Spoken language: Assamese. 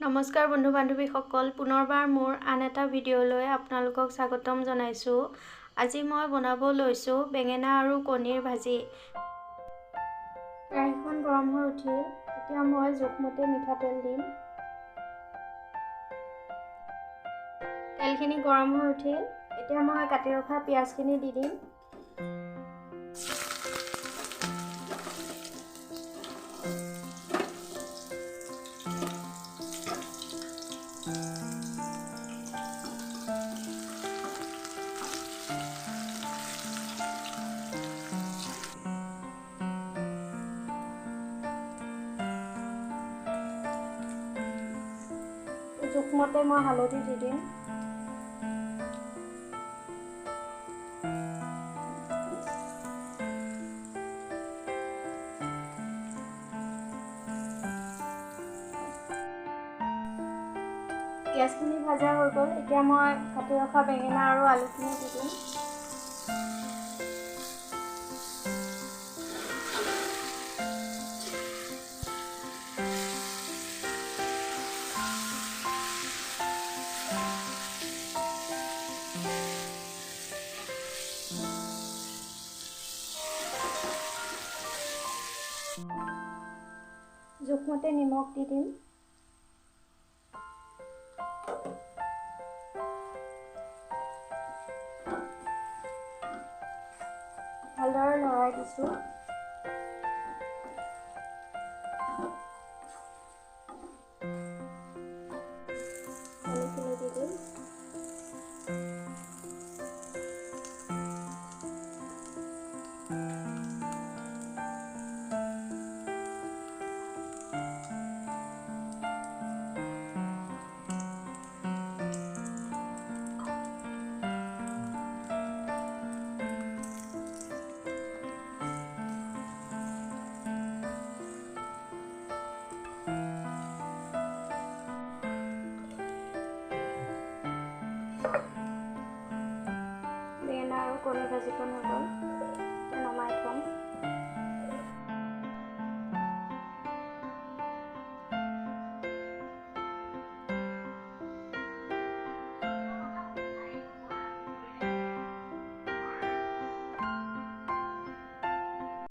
নমস্কাৰ বন্ধু বান্ধৱীসকল, পুনৰবাৰ মোৰ আন এটা ভিডিঅ'লৈ আপোনালোকক স্বাগতম জনাইছোঁ। আজি মই বনাব লৈছোঁ বেঙেনা আৰু কণীৰ ভাজি। কেৰাহীখন গৰম হৈ উঠিল। এতিয়া মই জোখমতে মিঠাতেল দিম। তেলখিনি গৰম হৈ উঠিল। এতিয়া মই কাটি ৰখা পিঁয়াজখিনি দি দিম। জোখমতে মই হালধি দি দিম। পিঁয়াজখিনি ভাজা হৈ গ'ল। এতিয়া মই কাটি ৰখা বেঙেনা আৰু আলুখিনি দি দিম। জোখমতে নিমখ দি দিম। ভালদৰে লৰাই দিছোঁ। কণীখিনি দি দিম। বেঙেনা আৰু কণী ভাজিখন হৈ গ'ল। নমাই থ'ম।